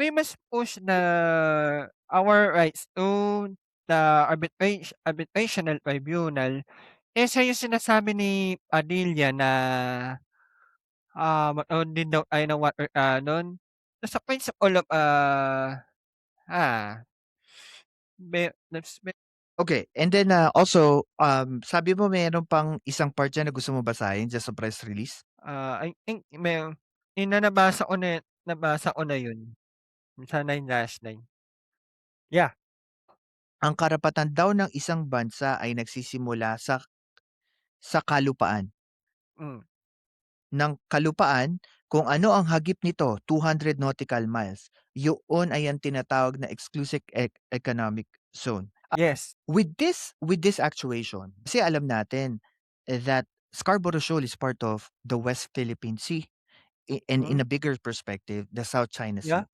we must push our rights to the arbitrational tribunal. Kaysa yung sinasabi ni Padilla na, magkaroon din daw tayo ng water cannon, nasa principle of, ah, be that's be Okay, and then, also, sabi mo meron pang isang part diyan na gusto mo basahin diyan sa press release? I think yun na nabasa ko na yun, sa 9/9. Yeah, Ang karapatan daw ng isang bansa ay nagsisimula sa kalupaan. hmm, Ng kalupaan, kung ano ang hagip nito, 200 nautical miles. Yun ay ang tinatawag na exclusive economic zone. yes, With this actuation, kasi alam natin that Scarborough Shoal is part of the West Philippine Sea and hmm, in a bigger perspective, the South China yeah. Sea.